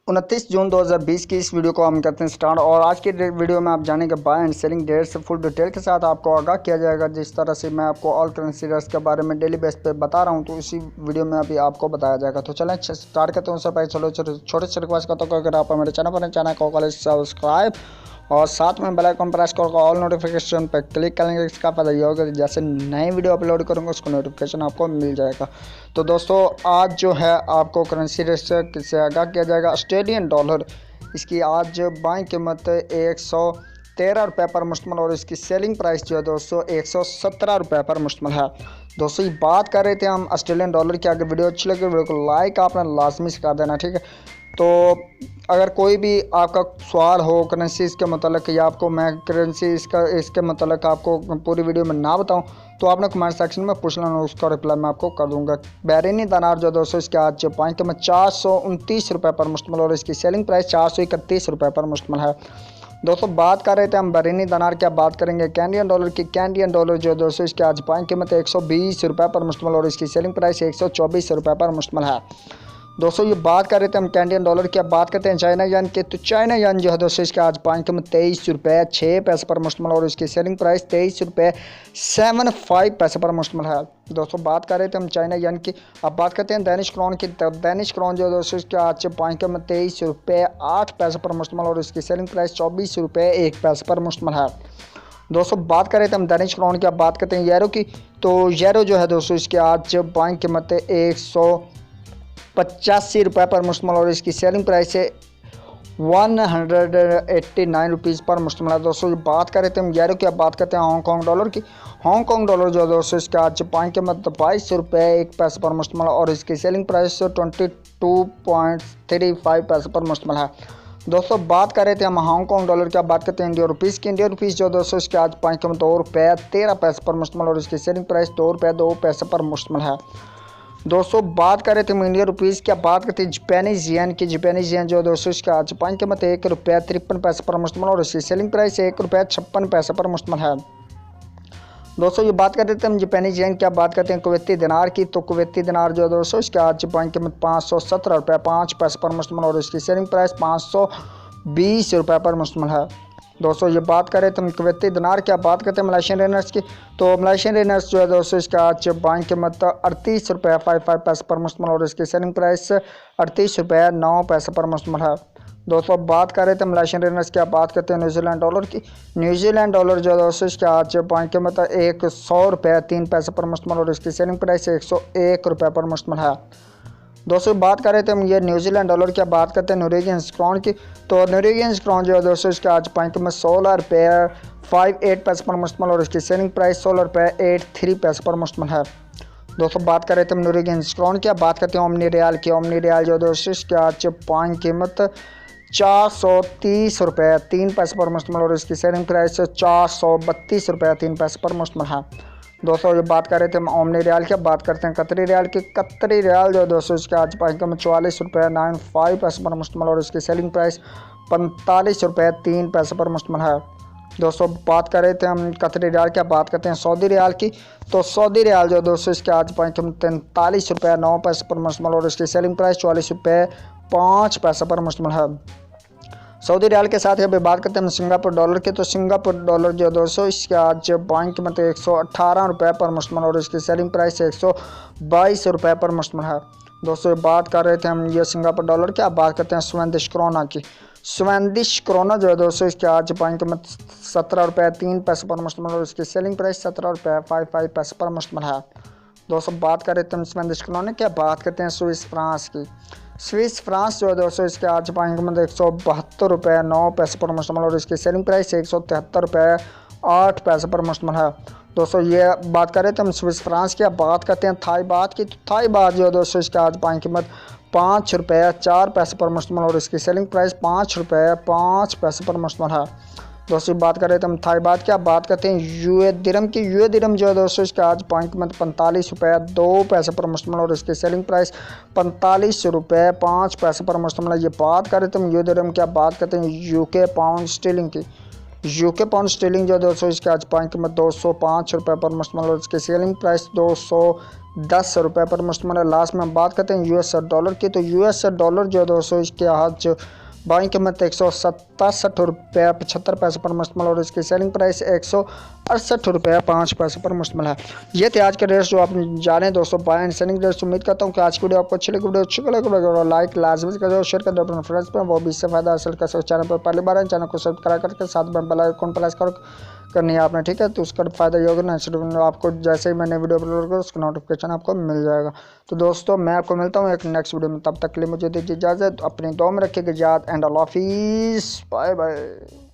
29 जून 2020 की इस वीडियो को हम करते हैं स्टार्ट। और आज की वीडियो में आप जानेंगे buy and selling dates full detail के साथ आपको आगाह किया जाएगा। जिस तरह से मैं आपको ऑल करेंसी रेट्स के बारे में डेली बेस पे बता रहा हूं, तो इसी वीडियो में अभी आपको बताया जाएगा। तो चलें स्टार्ट करते हैं। उससे पहले चलो छोटे से रिक्वेस्ट करता हूँ, अगर आप मेरे चैनल को कॉलेज सब्सक्राइब और साथ में बेल आइकन प्रेस करके ऑल नोटिफिकेशन पर क्लिक करेंगे। इसका फायदा ये होगा कि जैसे नई वीडियो अपलोड करूँगा उसको नोटिफिकेशन आपको मिल जाएगा। तो दोस्तों आज जो है आपको करेंसी रेट से आगाह किया जाएगा। ऑस्ट्रेलियन डॉलर, इसकी आज बाई कीमत 113 रुपये पर मुश्तमिल और इसकी सेलिंग प्राइस जो है दोस्तों 117 रुपये पर मुश्तमिल है। दोस्तों ये बात कर रहे थे हम ऑस्ट्रेलियन डॉलर की। अगर वीडियो अच्छी लगे वीडियो को लाइक आपने लाजमी से कर देना, ठीक है। तो अगर कोई भी आपका सवाल हो करेंसी के मतलब या आपको मैं करेंसी इसके मतलब आपको पूरी वीडियो में ना बताऊं, तो आपने कमेंट सेक्शन में पूछ लेना, उसका रिप्लाई मैं आपको कर दूंगा। बहरीनी दिनार जो दोस्तों इसके आज पाई कीमत 429 रुपये पर मुश्तमिल और इसकी सेलिंग प्राइस 431 रुपये पर मुश्तमिल है। दोस्तों बात कर रहे थे हम बहरीनी दिनार की, बात करेंगे कैनेडियन डॉलर की। कैनेडियन डॉलर जो दोस्तों इसके आज पाई कीमत 120 रुपये पर मुश्तमिल और इसकी सेलिंग प्राइस 124 रुपये पर मुश्तमिल है। दोस्तों ये बात कर रहे थे हम कैनेडियन डॉलर की। अब बात करते हैं चाइना यान के। तो चाइना यान जो है दोस्तों इसके आज पाई कीमत 23 रुपये 6 पैसे पर मुश्तमिल और इसकी सेलिंग प्राइस 23 रुपये 75 पैसे पर मुश्तमिल है। दोस्तों बात कर रहे थे हम चाइना यान की। अब बात करते हैं दैनिश क्राउन की। दैनिश क्राउन जो है दोस्तों इसके आज पाई कीमत 23 रुपये 8 पैसे पर मुश्तमिल और इसकी सेलिंग प्राइस 24 रुपये 1 पैसे पर मुश्तमिल है। दोस्तों बात कर रहे थे हम दैनिश क्राउन की। अब बात करते हैं यूरो की। तो यूरो जो है दोस्तों इसके आज बाई कीमत 185 रुपये पर मुश्तमिल और इसकी सेलिंग प्राइस है 189 रुपीज़ पर मुश्तमिल है। दोस्तों बात कर रहे थे हम यूरो की। अब बात करते हैं हांगकॉन्ग डॉलर की। हांगकॉन्ग डॉलर जो है दोस्तों इसके आज पाई कीमत 22 रुपये 1 पैसे पर मुश्तमिल और इसकी सेलिंग प्राइस 22.35 पैसे पर मुश्तमिल है। दोस्तों बात कर रहे थे हम हांगकॉन्ग डॉलर की। अब बात करते हैं इंडियन रुपीज़ की। इंडियन रुपीज़ जो दोस्तों इसके आज पाई कीमत 2 रुपये 13 पैसे पर मुश्तमिल और इसकी सेलिंग प्राइस 2 रुपये 2 पैसे पर मुश्तमिल है। दोस्तों बात कर रहे थे हम इंडियन रुपीज़ की। बात करते हैं जापानीज येन की। जापानीज येन जो दोस्तों इसका आज पाई कीमत 1 रुपये 53 पैसे पर मुश्तमिल और इसकी सेलिंग प्राइस 1 रुपये 56 पैसे पर मुश्तमिल है। दोस्तों ये बात कर रहे थे हम जापानीज येन की। बात करते हैं कुवैती दिनार की। तो कुवैती दिनार जो है दोस्तों इसका आज पाई कीमत 517 रुपये 5 पैसे पर मुश्तमिल और इसकी सेलिंग प्राइस 520 रुपये पर मुश्तमिल है। दोस्तों ये बात करें तो कुवैती दिनार की। बात करते हैं मलेशियन रियाल्स की। तो मलेशियन रियाल्स जो है दोस्तों इसका आज बाई कीमत 38 रुपये 55 पैसे पर मुश्तमिल और इसकी सेलिंग प्राइस 38 रुपये 9 पैसे पर मुश्तमिल है। दोस्तों बात कर रहे थे मलेशियन रियाल्स की। बात करते हैं न्यूजीलैंड डॉलर की। न्यूजीलैंड डॉलर जो है दोस्तों इसका आज बाई कीमत 100 रुपये 3 पैसे पर मुश्तमिल और इसकी सेलिंग प्राइस 101 रुपये पर मुश्तमिल है। दोस्तों बात कर रहे थे हम ये न्यूजीलैंड डॉलर की। बात करते हैं नॉर्वेजियन क्राउन की। तो नॉर्वेजियन क्राउन जो है दोस्तों इसका आज पाई कीमत 16 रुपये 58 पैसे पर मुश्तमिल और इसकी सेलिंग प्राइस 16 रुपये 83 पैसे पर मुश्तमिल है। दोस्तों बात कर रहे थे हम नॉर्वेजियन क्राउन की। बात करते हैं ओमनी रियाल की। ओमनी रियाल जो दोस्तों इसके आज पाई कीमत 430 रुपये 3 पैसे पर मुश्तमिल और इसकी सेलिंग प्राइस 432 रुपये 3 पैसे पर मुश्तमिल है। दोस्तों ये बात कर रहे थे हम ओमनी रियाल की। बात करते हैं कतरी रियाल की। कतरी रियाल जो दोस्तों इसके आज पाई कीमत 44 रुपये 95 पैसे पर मुश्तमिल और इसकी सेलिंग प्राइस 45 रुपये 3 पैसे पर मुश्तमिल है। दोस्तों बात कर रहे थे हम कतरी रियाल की। बात करते हैं सऊदी रियाल की। तो सऊदी रियाल जो दोस्तों इसके आज पाई कीमत 43 रुपये 9 पैसे पर मुश्तमिल और इसकी सेलिंग प्राइस 44 रुपये 5 पैसे पर मुश्तमिल है। सऊदी रियाल के साथ ही अभी बात करते हैं हम सिंगापुर डॉलर की। तो सिंगापुर डॉलर जो दोस्तों इसके आज बाई कीमत 118 रुपये पर मुश्तमिल और इसकी सेलिंग प्राइस 122 रुपये पर मुश्तमिल है। दोस्तों बात कर रहे थे हम ये सिंगापुर डॉलर की। अब बात करते हैं स्वीडिश क्रोना की। स्वीडिश क्रोना जो है दोस्तों इसके आज बाई कीमत 17 रुपये 3 पैसे पर मुश्तमिल और इसकी सेलिंग प्राइस 17 रुपये 55 पैसे पर मुश्तमिल है। दोस्तों बात कर रहे थे हम स्वीडिश क्रोना की। बात करते हैं स्विस फ्रांस की। स्विस फ्रांस जो है दोस्तों इसके आज पाई कीमत 172 रुपये 9 पैसे पर मुश्तमिल और इसकी सेलिंग प्राइस 173 रुपये 8 पैसे पर मुश्तमिल है। दोस्तों ये बात कर रहे थे हम स्विस फ्रांस की। अब बात करते हैं थाई बात की। तो थाई बात जो है दोस्तों इसके आज पाई कीमत 5 रुपये 4 पैसे पर मुश्तमिल और इसकी सेलिंग प्राइस 5 रुपये 5 पैसे पर मुश्तमिल है। दोस्तों बात कर रहे थे हम थाई बात की। अब बात करते हैं यूए दिरहम की। यूए दिरहम जो है दोस्तों इसका आज पाई कीमत 45 रुपये 2 पैसे पर मुश्तमिल और इसकी सेलिंग प्राइस 45 रुपये 5 पैसे पर मुश्तमिल है। ये बात कर रहे थे हम यूए दिरहम की। अब बात करते हैं यूके पाउंड स्टर्लिंग की। यूके पाउंड स्टर्लिंग जो है दोस्तों इसकी आज बाइंग कीमत 205 रुपये पर मुश्तमिल और इसकी सेलिंग प्राइस 210 रुपये पर मुश्तमिल है। लास्ट में हम बात करते हैं यूएस डॉलर की, तो यूएस डॉलर जो है दोस्तों इसके आज बाइंग कीमत 167 रुपये 75 पैसे पर मुश्तमिल और इसकी सेलिंग प्राइस 168 रुपये 5 पैसे पर मुश्तमिल है। ये थे आज के रेट्स जो आप जाने दोस्तों बाय एंड सेलिंग रेट्स। उम्मीद करता हूँ कि आज की वीडियो आपको अच्छी लगी। वीडियो अच्छी लगे लाइक लाजमी कर दो, शेयर कर दो अपने फ्रेंड्स में, वो भी इससे फायदा हासिल कर सकते। चैनल पर पहली बार है चैनल को सब्सक्राइब करके साथ में बेल आइकन प्रेस करनी है आपने, ठीक है। तो उसका फ़ायदा ये होगा ना, आपको जैसे ही मैंने वीडियो अपलोड करूँ उसका नोटिफिकेशन आपको मिल जाएगा। तो दोस्तों मैं आपको मिलता हूँ एक नेक्स्ट वीडियो में, तब तक के लिए मुझे दीजिए इजाज़त। अपनी दुआ में रखिएगा याद एंड अल्लाह हाफिज़, बाय बाय।